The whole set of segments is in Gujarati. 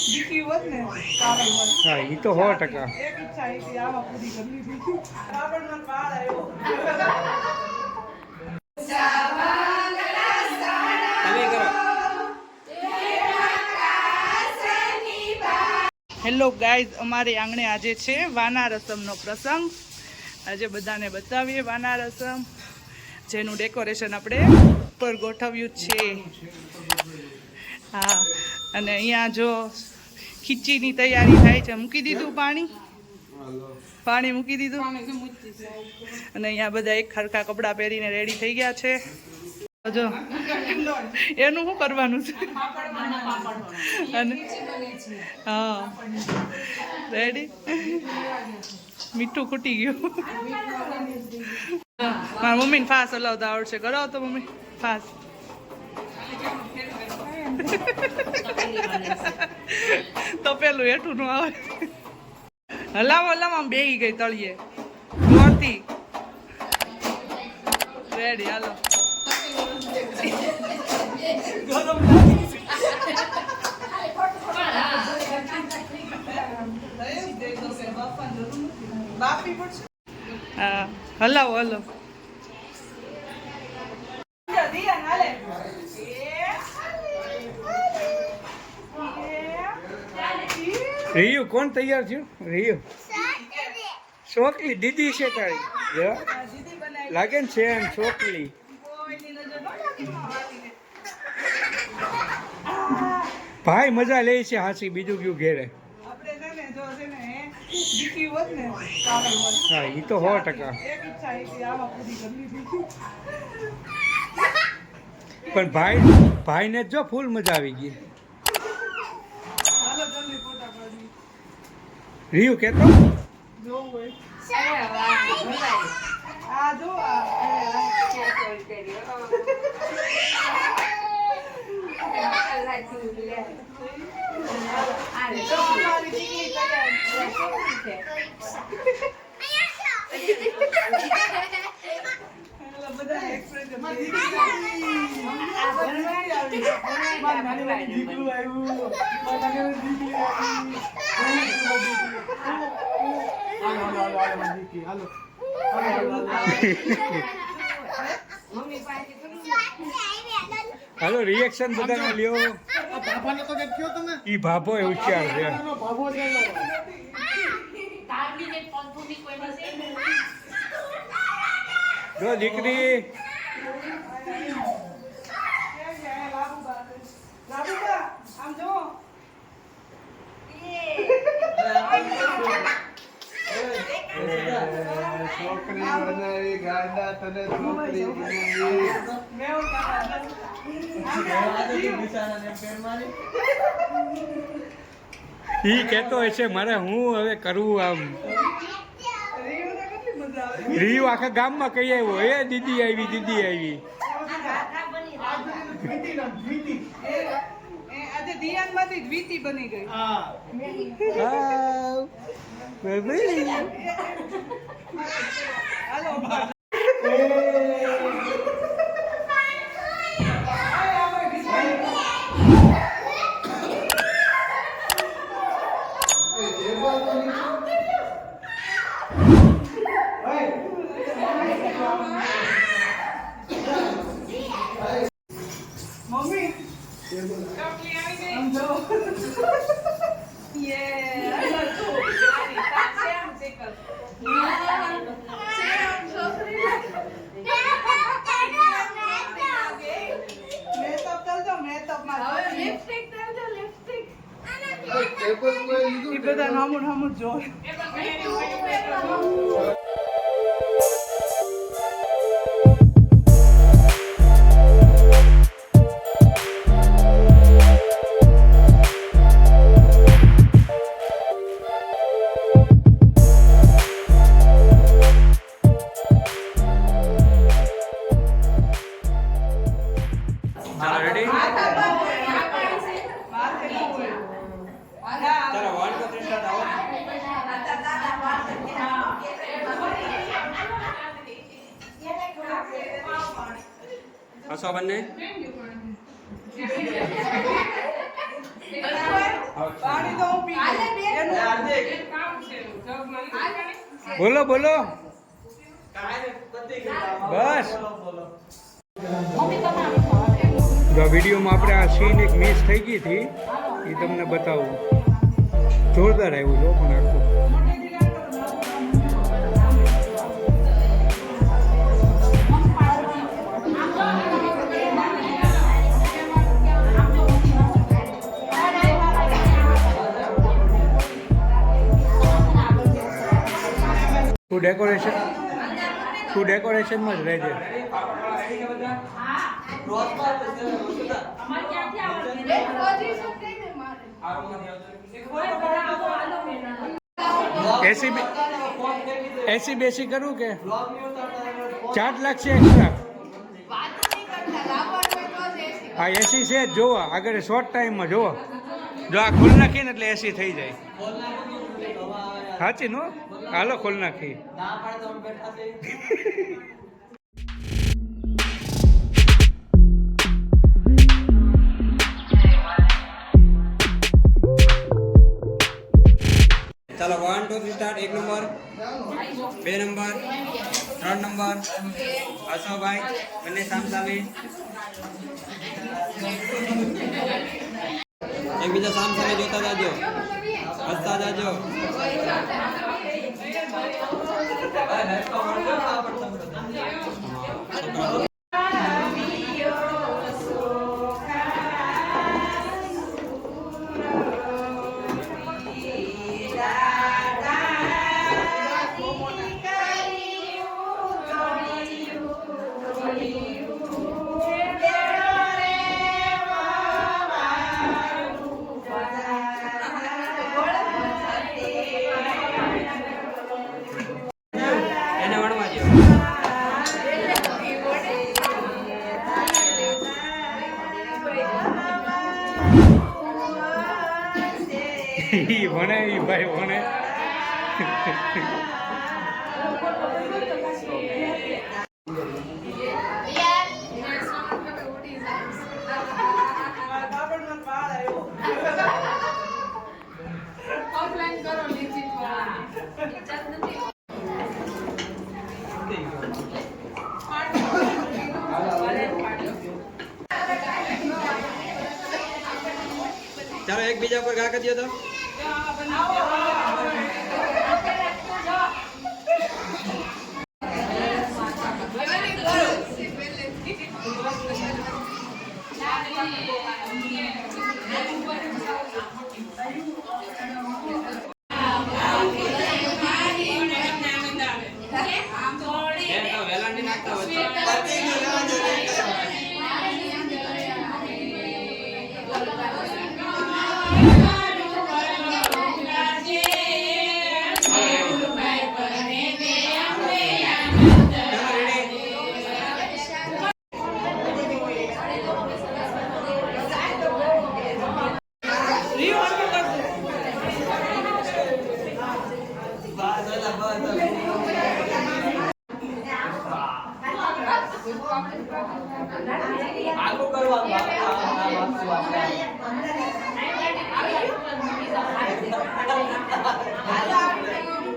દીકી હોત ને હા એ તો 100%. એક ઈચ્છા હતી આમાં પૂરી કરી લીધી. રાવણનો કાળ આવ્યો. હેલો ગાઈઝ, અમારી આંગણે આજે છે વાના રસમનો પ્રસંગ. આજે બધાને બતાવીએ વાના રસમ, જેનું ડેકોરેશન આપણે ઉપર ગોઠવ્યું છે. હા, અને અહીંયા જો ખીચીની તૈયારી થાય છે. મૂકી દીધું પાણી મૂકી દીધું. અને અહીંયા બધા એક ખરખા કપડાં પહેરીને રેડી થઈ ગયા છે. જો એનું શું કરવાનું છે? અને હા, રેડી. મીઠું ખૂટી ગયું. મારા મમ્મીને ફાસ હલાવતા આવડશે. કરાવો તો મમ્મી ફાસ. તો પેલું હેઠું નું આવે. હલાવો આમ બેહી ગઈ તળિયે જોરથી. રેડી, હાલો. હા, હલાવો હલો. રિયુ કોણ તૈયાર થયું? રિયુ ચોકલી દીદી છે તારી. લાગે ને છે એમ ચોકલી. ભાઈ મજા લે છે હાસી. બીજું કયું ઘેરે? હા એ તો 100%. પણ ભાઈને જો ફૂલ મજા આવી ગઈ. રિયુ કેતો હાલો રિએક્શન બધાને લ્યો. ઈ ભાભો એ હોશિયાર છે. જો દીકરી આમ જો. છોકરી બનાવી ગાંડા તને છોકરી બનાવી. ઈ કેતો હશે મારે હું હવે કરવું. આમ રીયુ આખા ગામમાં કહી આવ્યો, એ દીદી આવી દીદી આવી. આજે દિયાન માંથી દ્વિતિ બની ગઈ. હાલો. મમ્મી ચોકલી આવી ગઈ. સમજો. એ બધા નામું જો. હસો બંને. પાણી તો હું પી બોલો બોલો બસ જો વિડીયોમાં આપણે આ સીન એક મિસ થઈ ગઈ હતી એ તમને બતાવું જોરદાર આવ્યું જો પણ આખું તું ડેકોરેશનમાં જ રહેજે એસી બેસી કરું કે ચાર્જ લાગશે એક્સ્ટ્રા હા એસી છે જ જોવો આગળ શોર્ટ ટાઈમમાં જોવો જો આ ખોલ નાખીએ ને એટલે એસી થઈ જાય સાચી નો હાલો ખોલ નાખી ચાલો 1 2 3 સ્ટાર્ટ 1 નંબર 2 નંબર 3 નંબર અશોકભાઈ બંને સામસામે એકબીજા સામસામે જોતા જાજો હસતા જાજો એને વણવા દો ઈ ભણે ઈ ભાઈ ભણે ચાલો એકબીજા પર ઘા કરી દો તો વેલાંડી નાખતા વચ્ચે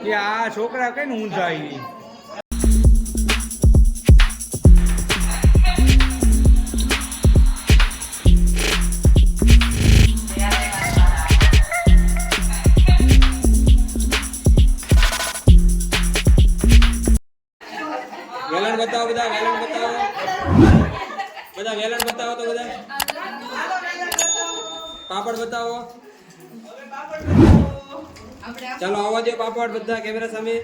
કે આ છોકરા કઈ ને ઊંઝા આવી વેલણ બતાવો બધા વેલણ બતાવો બધા વેલણ બતાવો તો બધા પાપડ બતાવો ચાલો આવવા દો પાપડ બધા કેમેરા સામે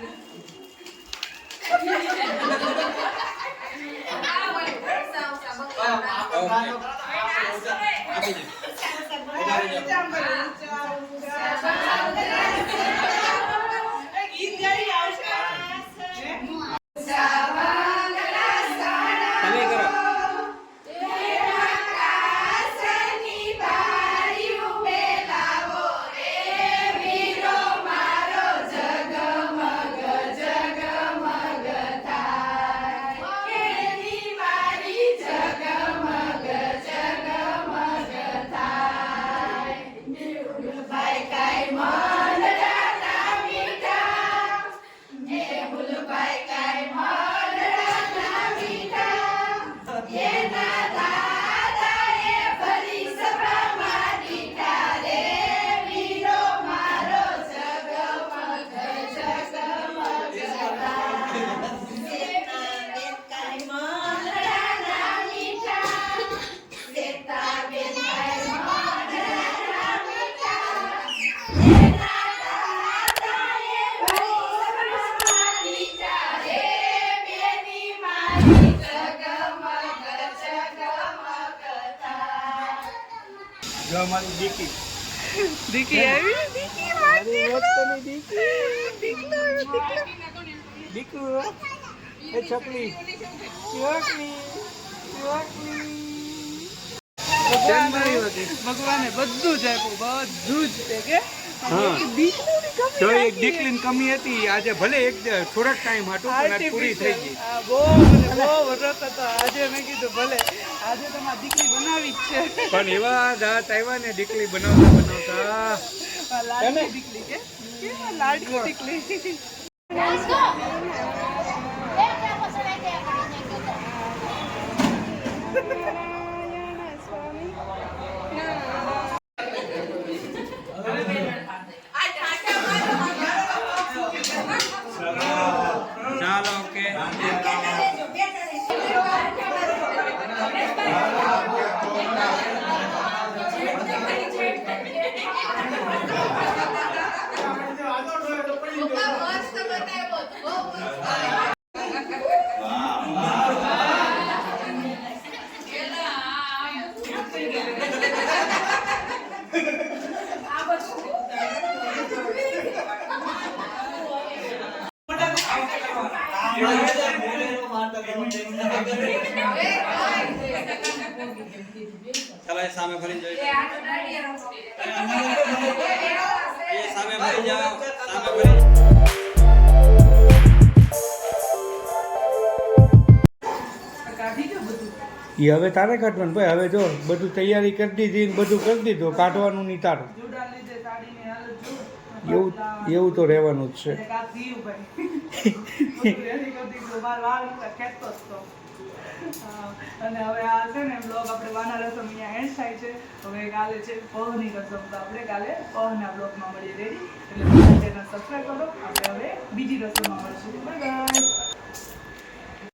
તમે કરો દીકી દીકી આવી મારી વખતની દીકી દીકરો એ છકલી ભગવાને બધું જ આપ્યું, બધું જ તે કે હા. દીકરીની કમી તો એક રાખી. દીકરીની કમી હતી આજે ભલે એક થોડાક ટાઈમ હતું પણ આજ પૂરી થઈ ગઈ. આ બહુ વરસ હતો. આજે મેં કીધું ભલે આજે તમારી દીકરી બનાવી જ છે. પણ એવા દાંત આવ્યા ને દીકરી બનાવતા આ લાડકી દીકરી કે લાડકી દીકરી. ચાલો ઓકે ચાલો એ સામે ફરી જોઈએ એ સામે ફરી જાઓ સામે ફરી એ હવે તારે કાઢવાનું ભાઈ. હવે જો બધું તૈયારી કરી દીધી ને બધું કરી દીધું, કાઢવાનું નહીં તારું. જુડા લીધે સાડીની હાલત જો. એવું એવું તો રહેવાનું જ છે. એક આ થયું ભાઈ. બધું ready કરી દીધું. મારો વાળ નહોતા, ખેંચતો જ તો. હા, અને હવે આ છે ને બ્લોગ આપણે વાના રસમ અહીંયા એન્ડ થાય છે. હવે કાલે છે પહની રસમ, તો આપણે કાલે પહના બ્લોગમાં મળીએ રેડી. એટલે ચેનલ સબસ્ક્રાઈબ કરો. આપણે હવે બીજી રસમમાં મળશું. Bye bye.